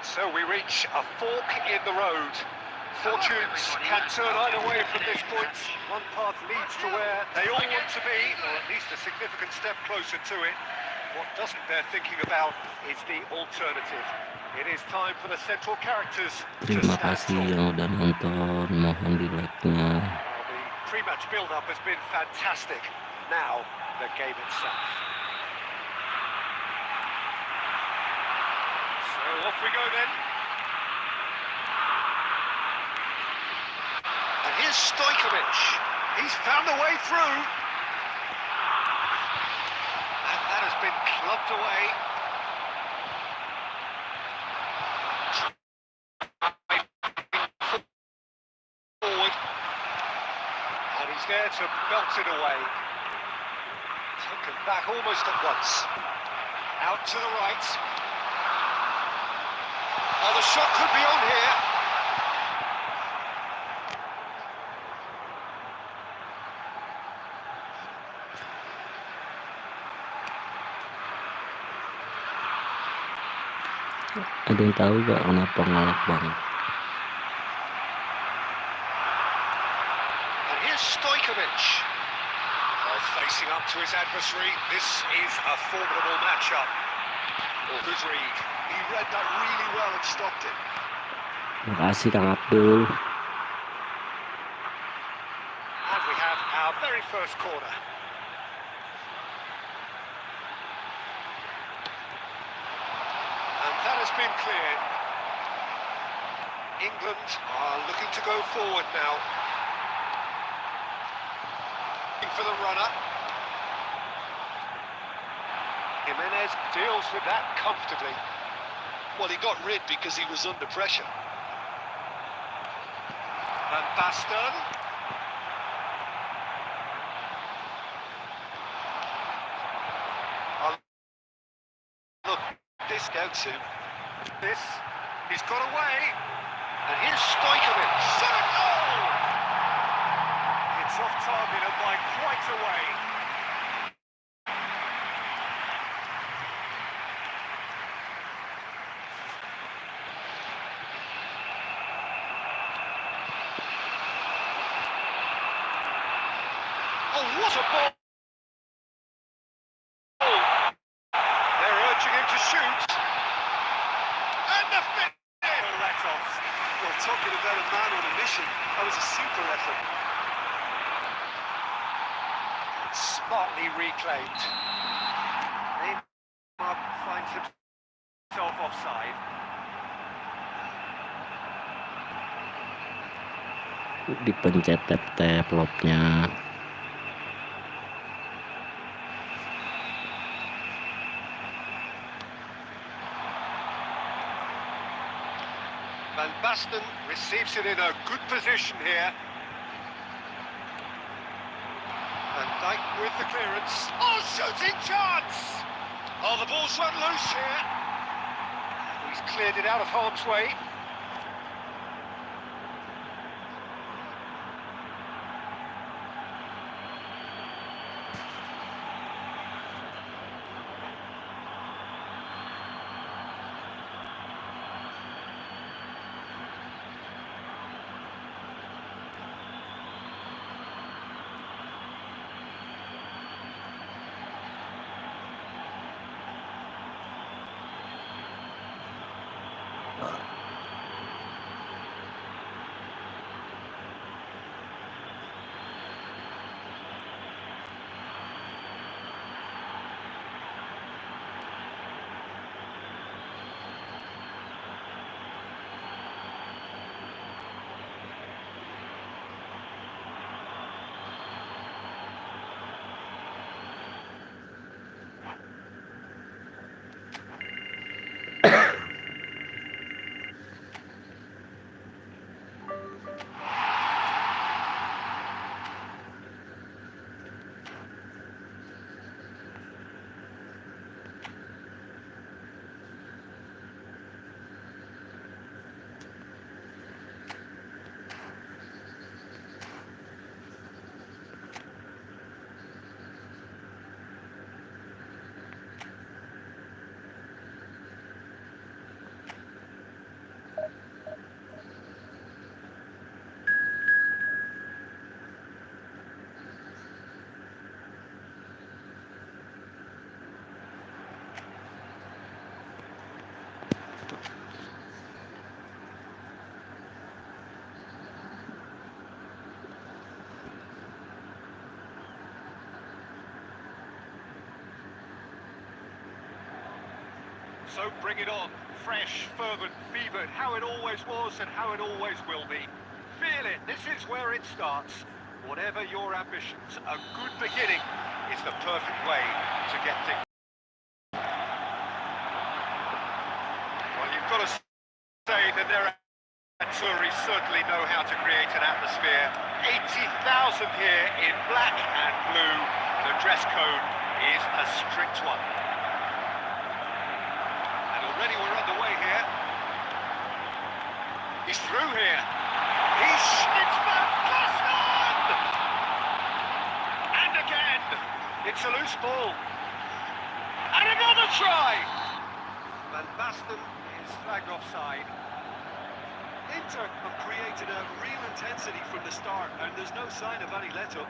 So we reach a fork in the road. Fortunes can turn either way from this point. One path leads to where they all want to be, or at least a significant step closer to it. What doesn't bear thinking about is the alternative. It is time for the central characters to Terima stand kasih tall. yang udah nonton, mohon di like-nya. Well, the pre-match build-up has been fantastic. Now, the game itself. So off we go then. And here's Stojkovic. He's found a way through. And that has been clubbed away. Forward. And he's there to belt it away. Taken back almost at once. Out to the right. Oh, the shot could be on here. Ada yang tahu gak kenapa ngelak banget? And here's Stojkovic. Facing up to his adversary. This is a formidable matchup. Oh, good read. He read that really well and stopped it. Makasih Kang Abdul. And we have our very first corner. And that has been cleared. England are looking to go forward now. Looking for the runner. Jimenez deals with that comfortably. Well, he got rid because he was under pressure. Van Basten. Look, this go to. This, he's got away. And here's Stojkovic. Shot a goal! It's off target and by quite a way. Oh, what a ball! They're urging him to shoot. And the finish! Let-off. Well, talking about a man on a mission, that was a super effort. Smartly reclaimed. Neymar finds himself offside. Dipencet tap-tap lobnya. Van Basten receives it in a good position here. Van Dijk with the clearance. Oh, shooting chance! Oh, the ball's run loose here. He's cleared it out of harm's way. So bring it on. Fresh, fervent, fevered, how it always was and how it always will be. Feel it, this is where it starts. Whatever your ambitions, a good beginning is the perfect way to get things. Well, you've got to say that their Tourists certainly know how to create an atmosphere. 80,000 here in black and blue. The dress code is a strict one. And already we're underway here. He's through here. It's Van Basten! And again, it's a loose ball. And another try! Van Basten is flagged offside. Inter have created a real intensity from the start, and there's no sign of any let-up.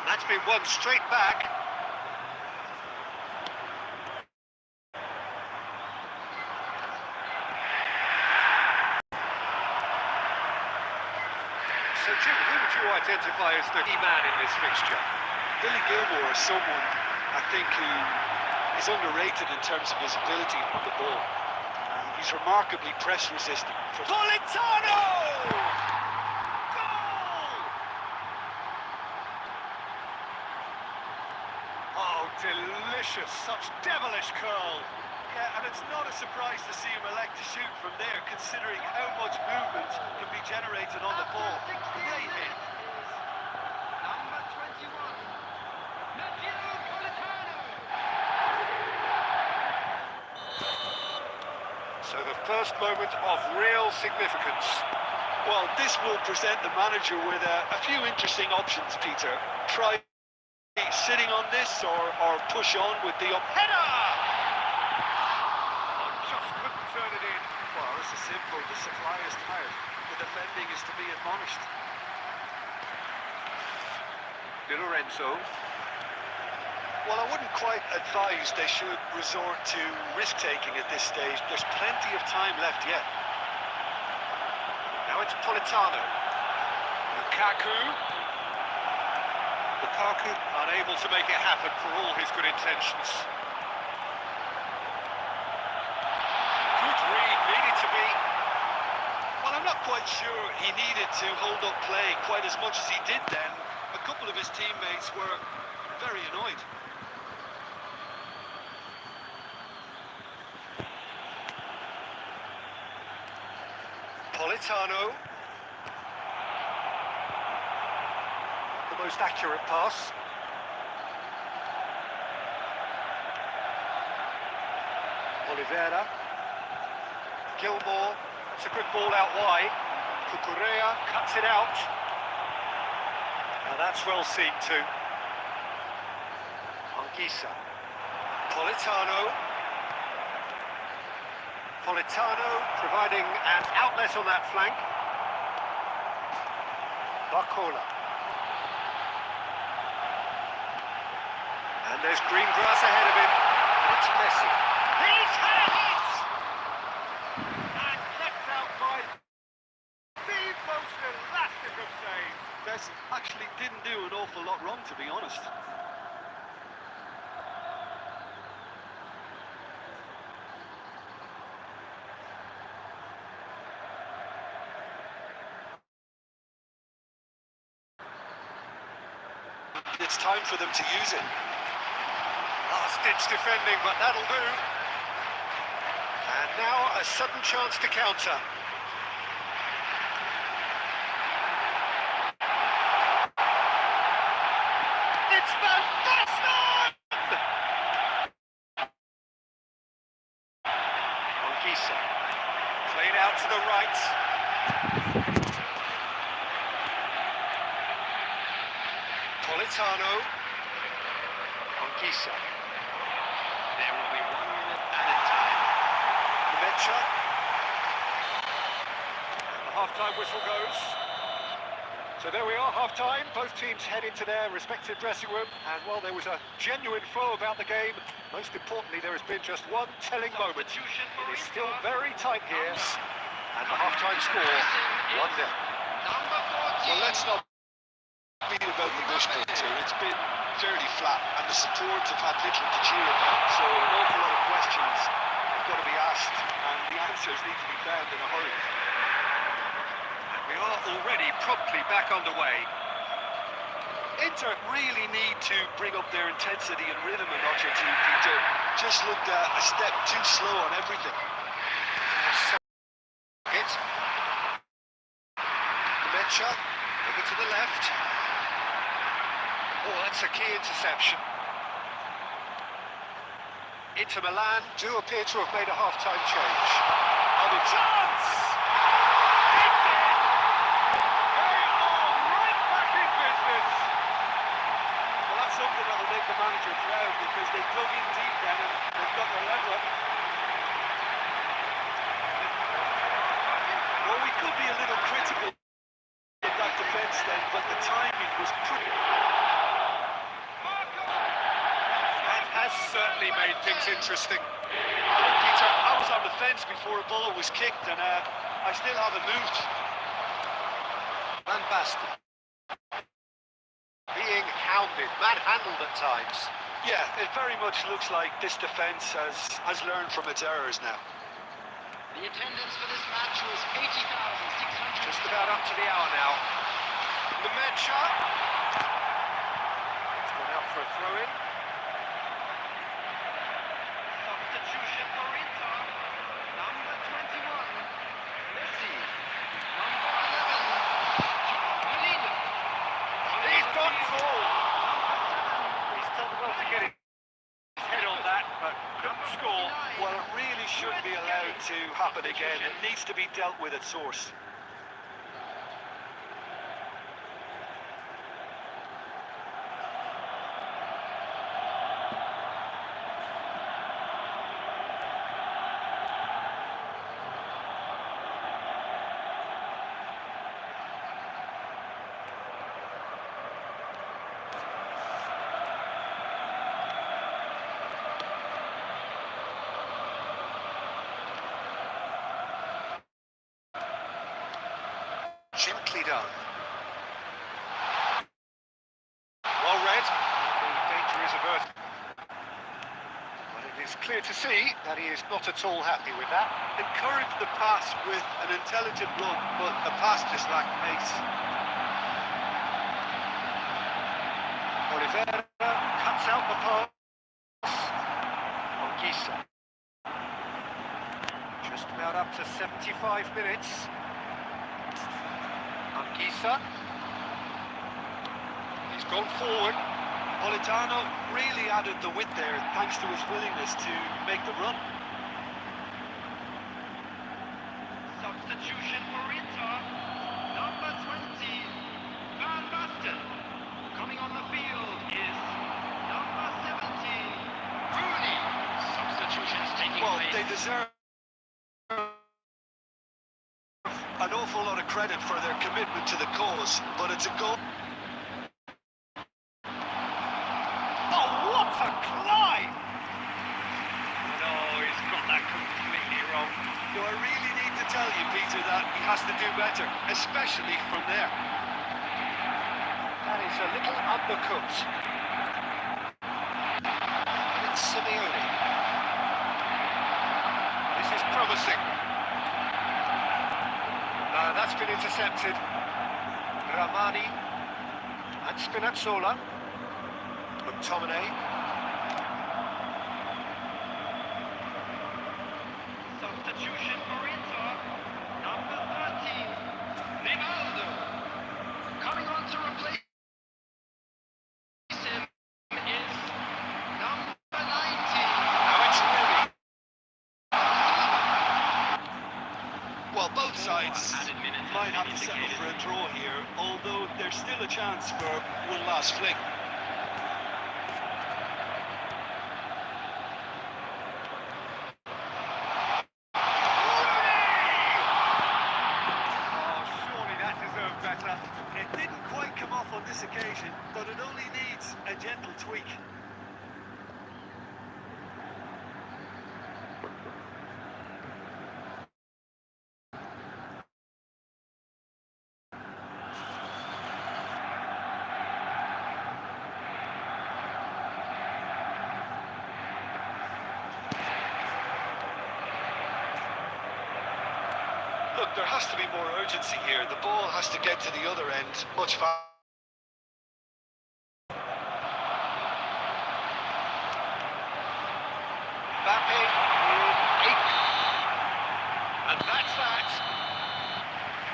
That's been won straight back. So, Jim, who would you identify as the key man in this fixture? Billy Gilmore is someone, I think, who is underrated in terms of his ability on the ball. He's remarkably press-resistant. Politano! Goal! Oh, delicious, such devilish curl. Yeah, and it's not a surprise to see him elect to shoot from there, considering how much movement can be generated on the ball. Great hit. Number 21, Matthew Politano. So the first moment of real significance. Well, this will present the manager with a few interesting options, Peter. Try sitting on this or push on with the Header! Just couldn't turn it in. Well, this is simple. The supply is tired. The defending is to be admonished. Di Lorenzo. Well, I wouldn't quite advise they should resort to risk-taking at this stage. There's plenty of time left yet. Now it's Politano. Lukaku. Lukaku unable to make it happen for all his good intentions. Good read, needed to be. Well, I'm not quite sure he needed to hold up play quite as much as he did then. A couple of his teammates were very annoyed. Politano. The most accurate pass. Oliveira. Gilmore. It's a good ball out wide. Cucurella cuts it out. Now that's well seen too. Anguissa. Politano. Politano providing an outlet on that flank. Barcola. And there's green grass ahead of him. And it's Messi. He's had it! And kept out by the most elastic of saves. Messi actually didn't do an awful lot wrong, to be honest. It's time for them to use it. Last-ditch defending, but that'll do. And now a sudden chance to counter. It's Van Basten! Anguissa. Played out to the right. Politano. Anguissa. There will be 1 minute added time. Mecha. And the half-time whistle goes. So there we are, half-time. Both teams head into their respective dressing room, and while there was a genuine flow about the game, most importantly, there has been just one telling moment. It is still very tight here, and the half-time score, 1-0. Number 14. Well, let's not beat about the bush, Peter. It's been fairly flat, and the support have had little to cheer about. So an awful lot of questions have got to be asked, and the answers need to be found in a hurry. And we are already promptly back underway. Inter really need to bring up their intensity and rhythm a notch or two, Peter. Just looked a step too slow on everything. Hit. Mecha, over to the left. Oh, that's a key interception. Inter Milan do appear to have made a half-time change. And a chance! It's in! They are right back in business! Well, that's something that will make the manager proud, because they dug in deep then and they've got their level up. Well, we could be a little critical of that defence then, but the timing was pretty... That has certainly made things interesting. Look, Peter, I was on the fence before a ball was kicked, and I still haven't moved. Van Basten. Being hounded, manhandled at times. Yeah, it very much looks like this defence has learned from its errors now. The attendance for this match was 80,600. Just about up to the hour now. The match shot. It's gone out for a throw-in. Substitution for Inter. Number 21. Messi. Number 11. Molina. He's gone full. He's done well to get his head on that, but couldn't score. Well, it really shouldn't be allowed to happen again. It needs to be dealt with at source. Gently done. Well read. The danger is averted. But it is clear to see that he is not at all happy with that. Encourage the pass with an intelligent run, but the pass just lacked pace. Oliveira cuts out the pass. Anguissa. Just about up to 75 minutes. Anguissa. He's gone forward. Politano really added the width there thanks to his willingness to make the run. Substitution for Inter. Number 20. Van Basten. Coming on the field is number 17. Rooney. Substitutions taking Well, place. they deserve an awful lot of credit for their commitment to the cause, but it's a goal. Oh, what a climb! No, he's got that completely wrong. Do I really need to tell you, Peter, that he has to do better, especially from there? That is a little undercooked. And it's Simeone. This is promising. That's been intercepted. Ramani and Spinazzola. McTominay. Substitution for Inter. Number 13. Ronaldo. Coming on to replace him is number 19. Now it's Rooney. Well, both sides might have to settle for a draw here, although there's still a chance for one last fling. Oh, surely that deserved better. It It didn't quite come off on this occasion, but it only needs a gentle tweak. Look, there has to be more urgency here. The ball has to get to the other end much faster. Mbappe with 8. And that's that.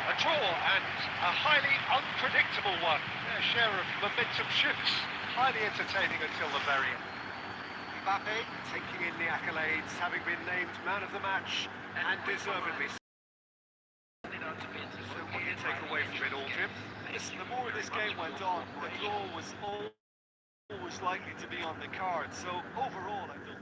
A draw and a highly unpredictable one. Their share of momentum shifts. Highly entertaining until the very end. Mbappe taking in the accolades, having been named man of the match, and deservedly so. So what do you take away from it all, Jim? Listen, the more this game went on, the draw was always likely to be on the card. So overall, I don't.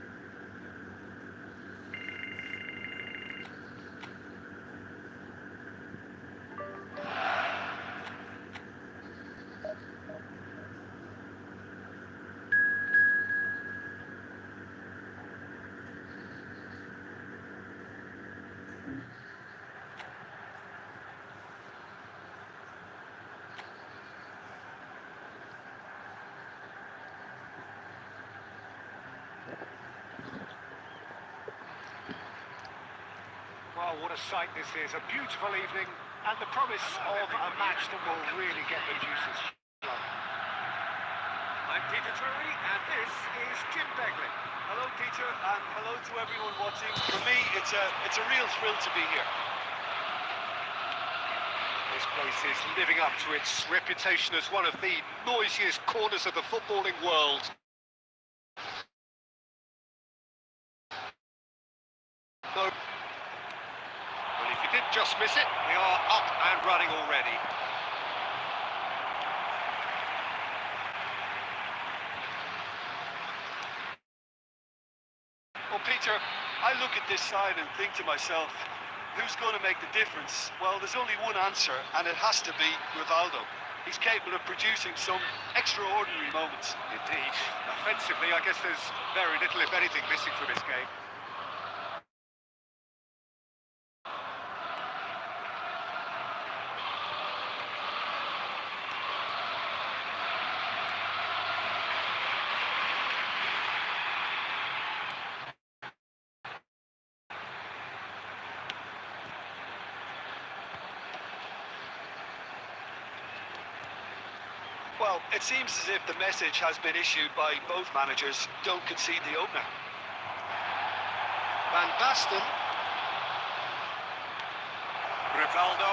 Well, what a sight this is. A beautiful evening and the promise of a match that will really get the juices flowing. I'm Peter Drury and this is Jim Begley. Hello, Peter, and hello to everyone watching. For me, it's a real thrill to be here. This place is living up to its reputation as one of the noisiest corners of the footballing world. No. Well, if you did just miss it, we are up and running already. Well, Peter, I look at this side and think to myself, who's going to make the difference? Well, there's only one answer, and it has to be Rivaldo. He's capable of producing some extraordinary moments. Indeed. Offensively, I guess there's very little, if anything, missing from this game. Well, it seems as if the message has been issued by both managers, don't concede the opener. Van Basten. Rivaldo.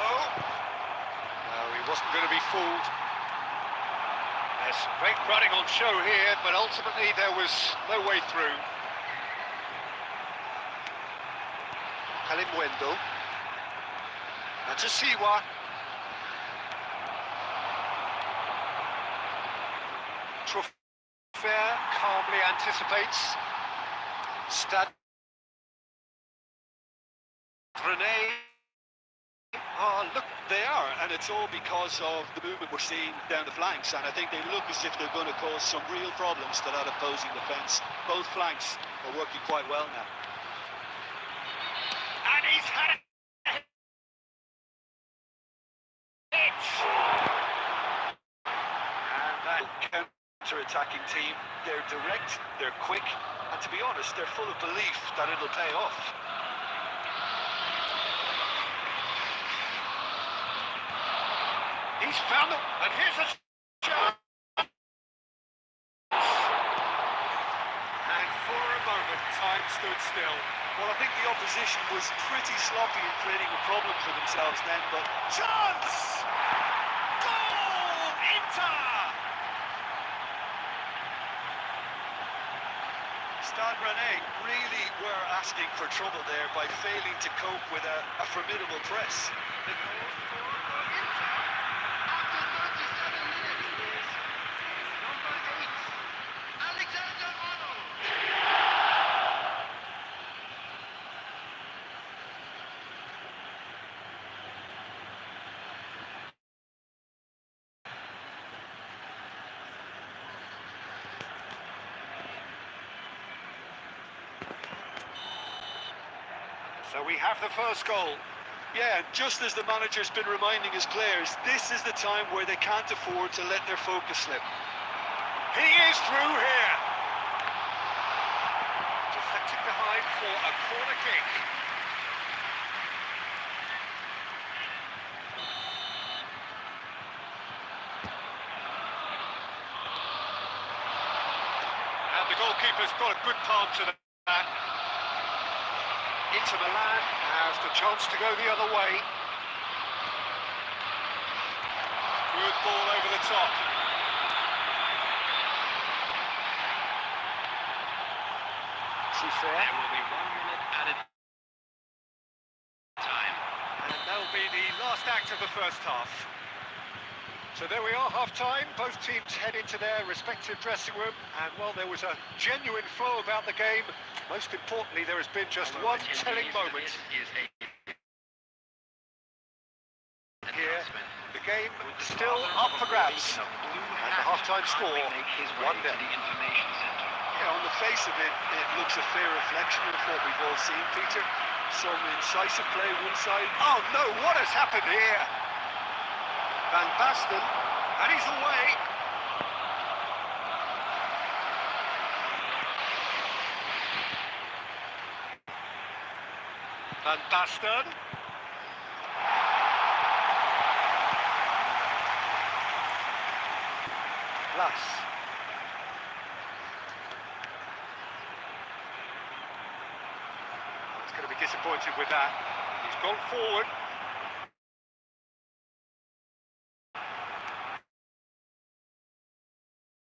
No, he wasn't going to be fooled. There's great running on show here, but ultimately there was no way through. Kalimwendo. That's a Siwa. Fair calmly anticipates. Stade Rene. Oh, look, they are, and it's all because of the movement we're seeing down the flanks, and I think they look as if they're going to cause some real problems to that opposing defence. Both flanks are working quite well now. And he's had it. And that counter-attacking team, they're direct, they're quick, and to be honest, they're full of belief that it'll pay off. He's found them, and here's a chance. And for a moment, time stood still. Well, I think the opposition was pretty sloppy in creating a problem for themselves then, but Chance! Goal! Inter! Stade Rennais really were asking for trouble there by failing to cope with a formidable press. The goal scored for Inter after 37 minutes is number 8, Alexander Arnold. So we have the first goal. Yeah, just as the manager's been reminding his players, this is the time where they can't afford to let their focus slip. He is through here. Deflected behind for a corner kick. And the goalkeeper's got a good palm to that. Inter Milan has the chance to go the other way. Good ball over the top. There will be 1 minute added time. And that'll be the last act of the first half. So there we are, half-time. Both teams head into their respective dressing room. And while there was a genuine flow about the game, most importantly, there has been just one telling moment. Here, the game still up for grabs. And the half-time score, 1-0. Yeah, on the face of it, it looks a fair reflection of what we've all seen, Peter. Some incisive play one side. Oh no, what has happened here? Van Basten, And he's away. Van Basten. Blas. He's going to be disappointed with that. He's gone forward.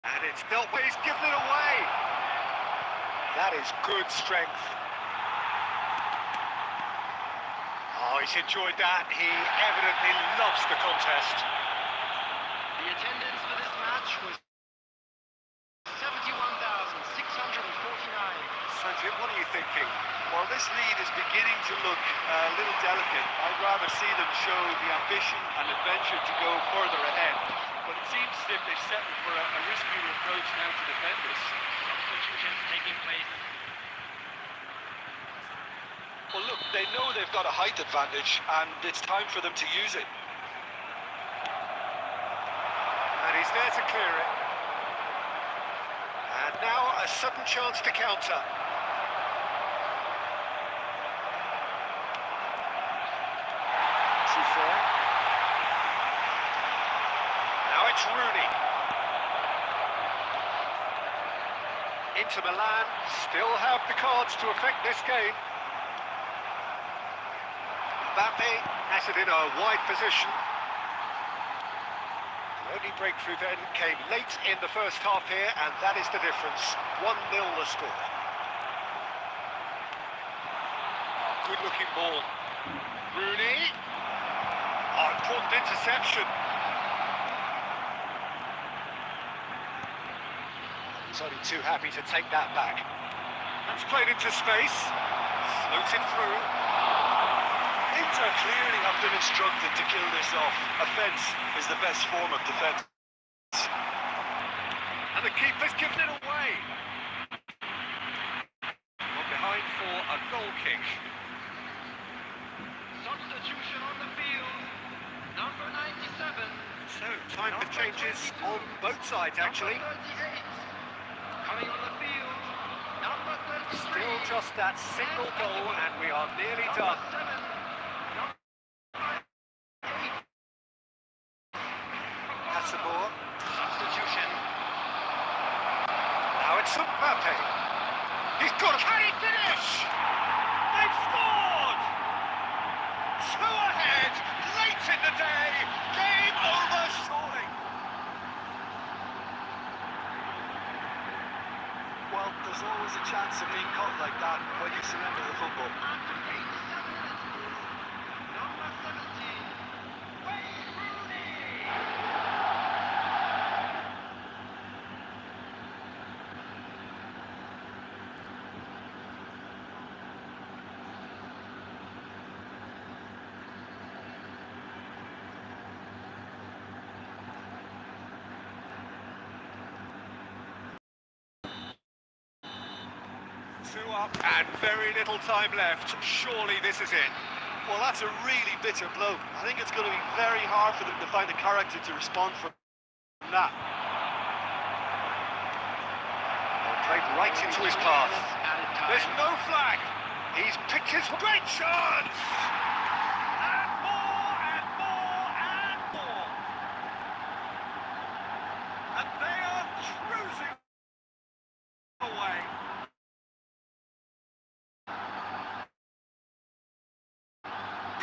And it's dealt with, he's given it away. That is good strength. Oh, he's enjoyed that. He evidently loves the contest. The attendance for this match was 71,649. So, Jim, what are you thinking? well, this lead is beginning to look a little delicate. I'd rather see them show the ambition and adventure to go further ahead. But it seems as if they've settled for a riskier approach now to defend this. Substitutions taking place. Well, look, they know they've got a height advantage, and it's time for them to use it. And he's there to clear it. And now a sudden chance to counter. Souffleur. Now it's Rooney. Inter Milan still have the cards to affect this game. Mbappe has it in a wide position. The only breakthrough then came late in the first half here, and that is the difference. 1-0 the score. Good looking ball. Rooney. Oh, important interception. He's only too happy to take that back. That's played into space. Floated through. Inter clearly have been instructed to kill this off. Offence is the best form of defence. And the keeper's given it away. One behind for a goal kick. Substitution on the field. Number 97. So, time for changes on both sides, actually. Number 38. Coming on the field. Number 33. Still just that single goal, and we are nearly done. Number 7. Hasselborg. Substitution. Now it's Mbappe. He's got it. Can he finish? They've scored! 2 ahead, late in the day. Game over, surely. Well, there's always a chance of being caught like that when you surrender the football. After 87 minutes. Number 17. Wayne Rooney. 2 up and very little time left. Surely this is it. Well, that's a really bitter blow. I think it's going to be very hard for them to find the character to respond from that. Played right into his path. Added time. There's no flag. He's picked his great chance. And more and more and more. And they are cruising away.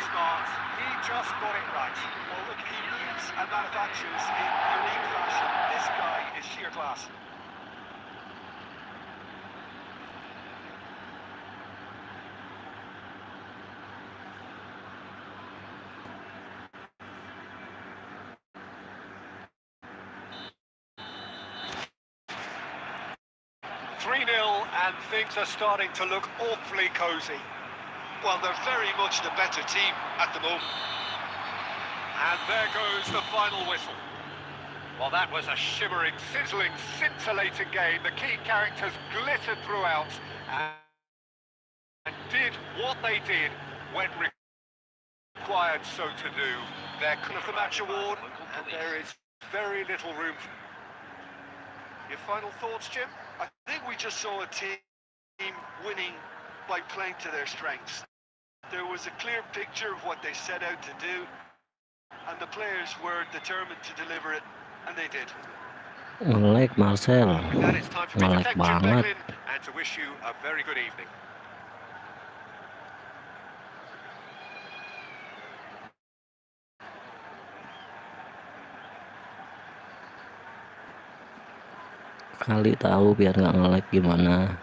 Smart. He just got it right. Well, look, he moves and manufactures in unique fashion. This guy is sheer class. Three-nil, and things are starting to look awfully cosy. Well, they're very much the better team at the moment. And there goes the final whistle. Well, that was a shimmering, sizzling, scintillating game. The key characters glittered throughout and did what they did when required so to do. They're kind of the match award, and there is very little room for... Your final thoughts, Jim? I think we just saw a team winning by playing to their strengths. There was a clear picture of what they set out to do, and the players were determined to deliver it, and they did. Nge-lag Marcel, With that, it's time for me to nge-lag thank Jim banget. Beglin and to wish you a very good evening. Kali tahu biar nggak nge-lag gimana.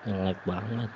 Nge-lag banget.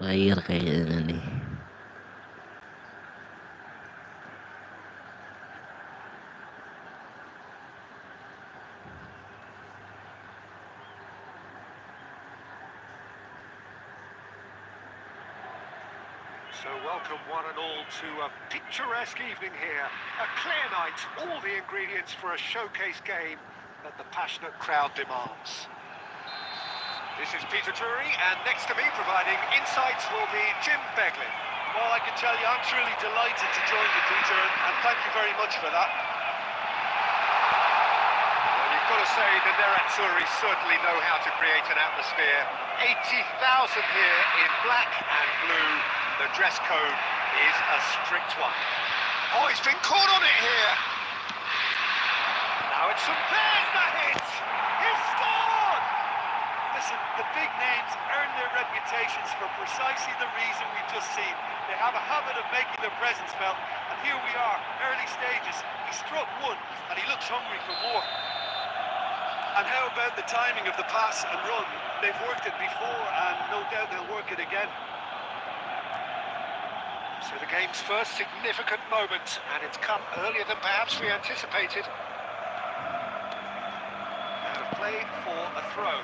terakhir kayaknya nih. So welcome one and all to a picturesque evening here. A clear night, all the ingredients for a showcase game that the passionate crowd demands. This is Peter Drury, and next to me providing insights will be Jim Beglin. Well, I can tell you, I'm truly delighted to join you, Peter, and thank you very much for that. Well, you've got to say the Nerazzurri certainly know how to create an atmosphere. 80,000 here in black and blue. The dress code is a strict one. Oh, he's been caught on it here. Now it's some pairs that hit. He's scored! Listen, the big names earn their reputations for precisely the reason we've just seen. They have a habit of making their presence felt, and here we are, early stages. He struck one, and he looks hungry for more. And how about the timing of the pass and run? They've worked it before, and no doubt they'll work it again. So the game's first significant moment, and it's come earlier than perhaps we anticipated. Out of play for a throw.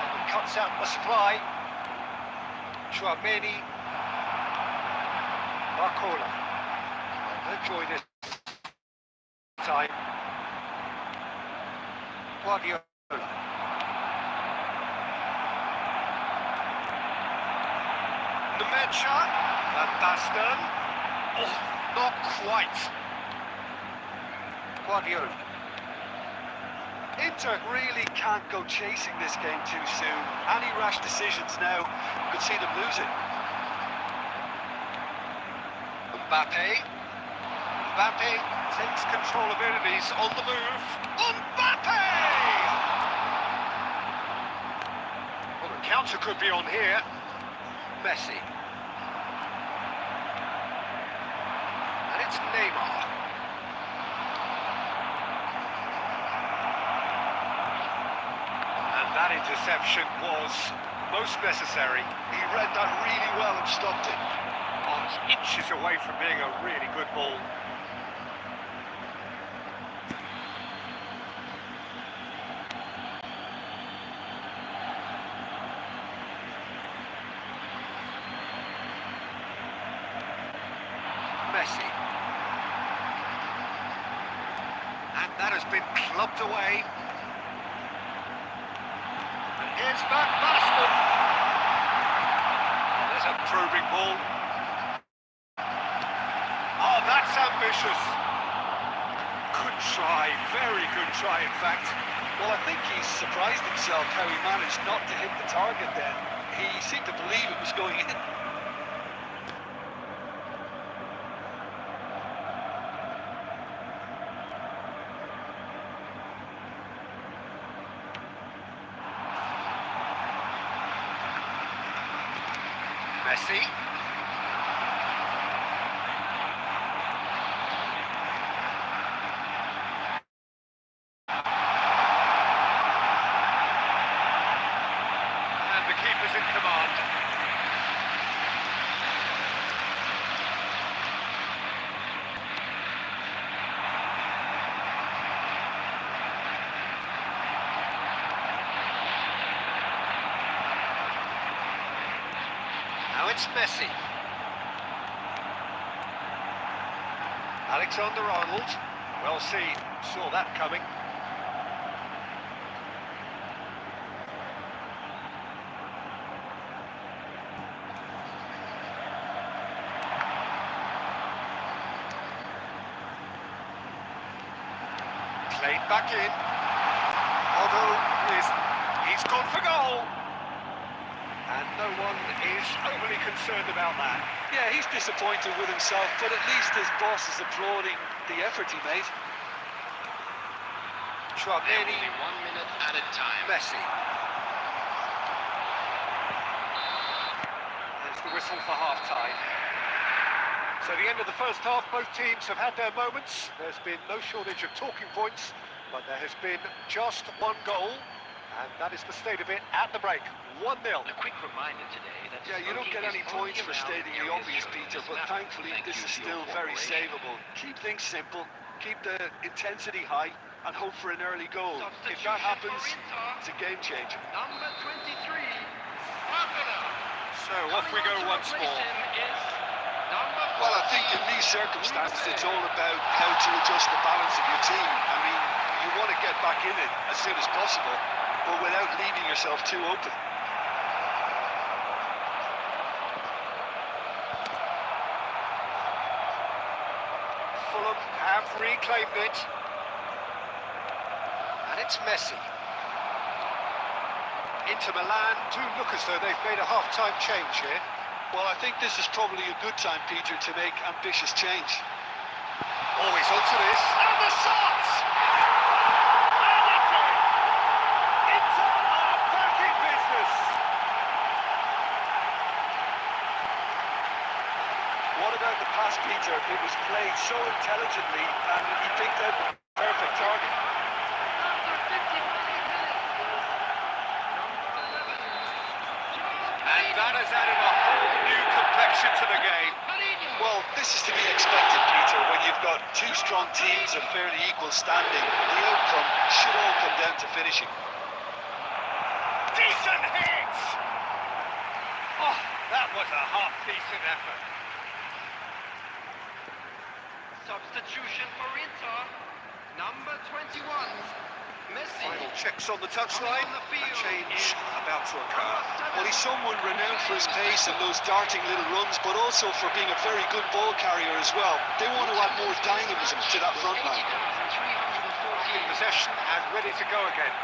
And cuts out the supply. Chouameni. Barcola. Enjoy this time. Guardiola. Nemecha. Van Basten. Oh, not quite. Guardiola. Inter really can't go chasing this game too soon. Any rash decisions now could see them lose it. Mbappe. Mbappe takes control of enemies on the move. Mbappe! Well, the counter could be on here. Messi. And it's Neymar. And that interception was most necessary. He read that really well and stopped it. Oh, it's inches away from being a really good ball. Messi. And that has been clubbed away. And here's Van Basten. There's a probing ball. Oh, that's ambitious. Good try, very good try, in fact. Well, I think he's surprised himself how he managed not to hit the target then. He seemed to believe it was going in. Messi. And the keeper's in command. Now it's Messi. Alexander-Arnold. Well seen. Saw that coming. Played back in. Although he's gone for goal. And no one is overly concerned about that. Yeah, he's disappointed with himself, but at least his boss is applauding the effort he made. Chouameni. Only 1 minute at a time. Messi. There's the whistle for half-time. So the end of the first half, both teams have had their moments. There's been no shortage of talking points, but there has been just one goal, and that is the state of it at the break. 1-0. A quick reminder today that Yeah, you don't get any points for stating the obvious, Peter, but thankfully this is still very savable. Keep things simple, keep the intensity high, and hope for an early goal. If that happens, it's a game changer. Number 23, Barcelona. So off we go once more. Well, I think in these circumstances, it's all about how to adjust the balance of your team. I mean, you want to get back in it as soon as possible, but without leaving yourself too open. Fulham have reclaimed it. And it's Messi. Inter Milan do look as though they've made a half-time change here. Well, I think this is probably a good time, Peter, to make ambitious change. Always onto this. And the shot! And it's in! Inter are back in business. What about the pass, Peter? It was played so intelligently and he picked out the perfect target. And that has added a whole new complexion to the game. Well, this is to be expected, Peter. When you've got two strong teams of fairly equal standing, the outcome should all come down to finishing. Decent hit! Oh, that was a half-decent effort. Substitution for Inter, number 21, Messi. Final checks on the touchline. On the field A change is about to occur. Well, he's someone renowned for his pace and those darting little runs, but also for being a very good ball carrier as well. They want to add more dynamism to that front line. In possession and ready to go again.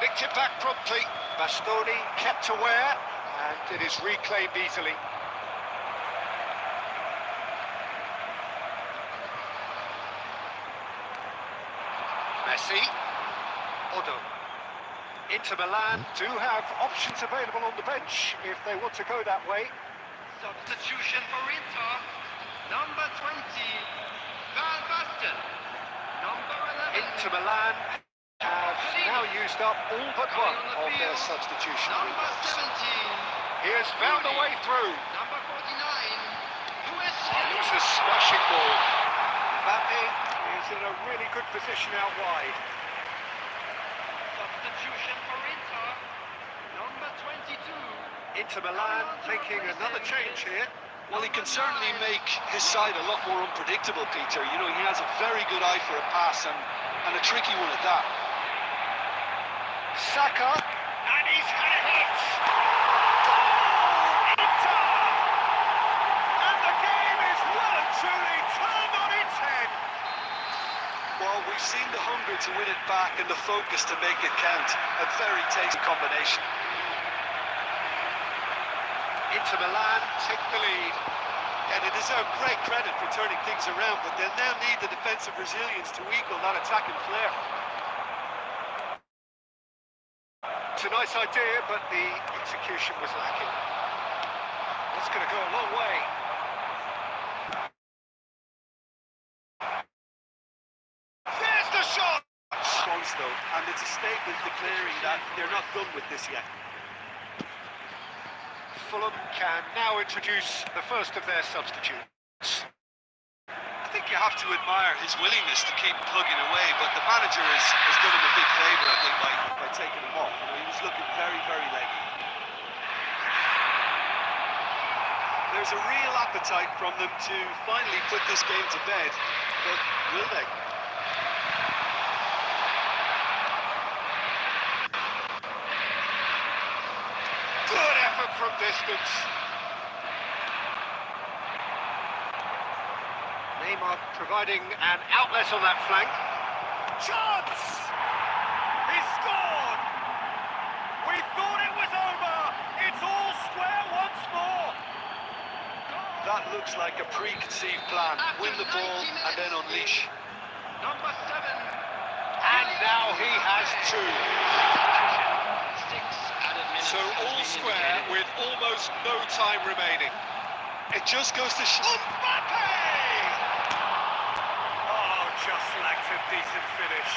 Nicked it back promptly. Bastoni kept aware, and it is reclaimed easily. Messi. Odo. Inter Milan do have options available on the bench if they want to go that way. Substitution for Inter, number 20, Van Basten. Number 11, Inter Milan have now used up all but one of their substitution number windows. 17, He has found a way through. number 49, Luis. It's a smashing ball. Mbappe is in a really good position out wide. Substitution for Inter, number 22. Inter Milan making another change here. Well, he can certainly make his side a lot more unpredictable, Peter. You know, he has a very good eye for a pass and a tricky one at that. Saka, and he's had a hit. Goal! Inter! And the game is well and truly turned on its head. Well, we've seen the hunger to win it back and the focus to make it count. A very tasty combination. Inter Milan take the lead. And they deserve great credit for turning things around, but they'll now need the defensive resilience to equal that attacking flair. It's a nice idea, but the execution was lacking. That's going to go a long way. There's the shot! Close though, and it's a statement declaring that they're not done with this yet. Fulham can now introduce the first of their substitutes. I think you have to admire his willingness to keep plugging away, but the manager has done him a big favour, I think, by taking him off. You know, he was looking very, very leggy. There's a real appetite from them to finally put this game to bed, but will they? Good effort from distance. Neymar providing an outlet on that flank. Chance! He scored! We thought it was over. It's all square once more. That looks like a preconceived plan. Win the ball and then unleash. Number 7. And now he has two. 6 added minutes. So all square with almost no time remaining. It just goes to show. Mbappe! Oh, just lacked a decent finish.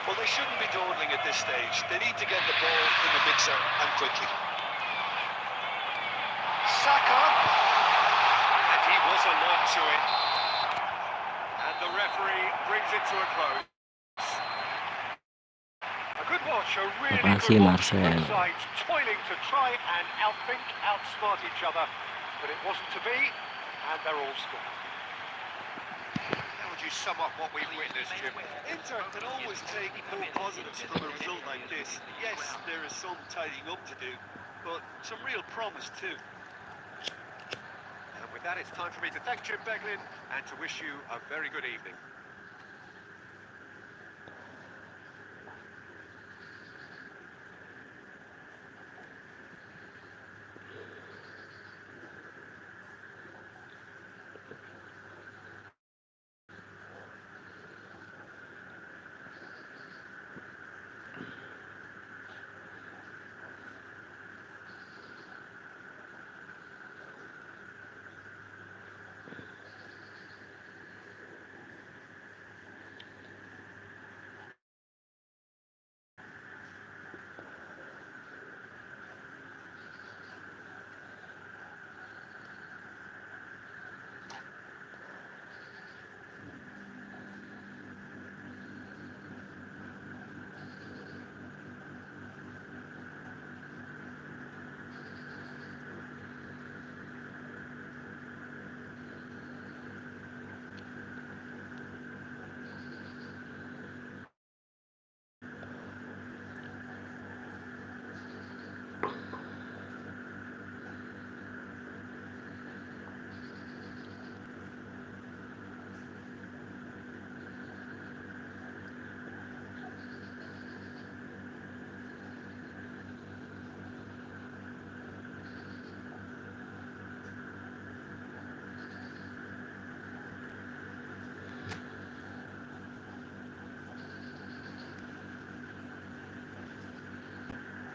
Well, they shouldn't be dawdling at this stage. They need to get the ball in the mixer and quickly. Saka, and he was alert to it. And the referee brings it to a close. A good watch, a really Makasih, good watch. Marcel. Both sides toiling to try and outthink, outsmart each other, but it wasn't to be, and they're all scored. How would you sum up what we've witnessed, Jim? Inter can always take more positives from a result like this. Yes, there is some tidying up to do, but some real promise too. And with that, it's time for me to thank Jim Beglin and to wish you a very good evening.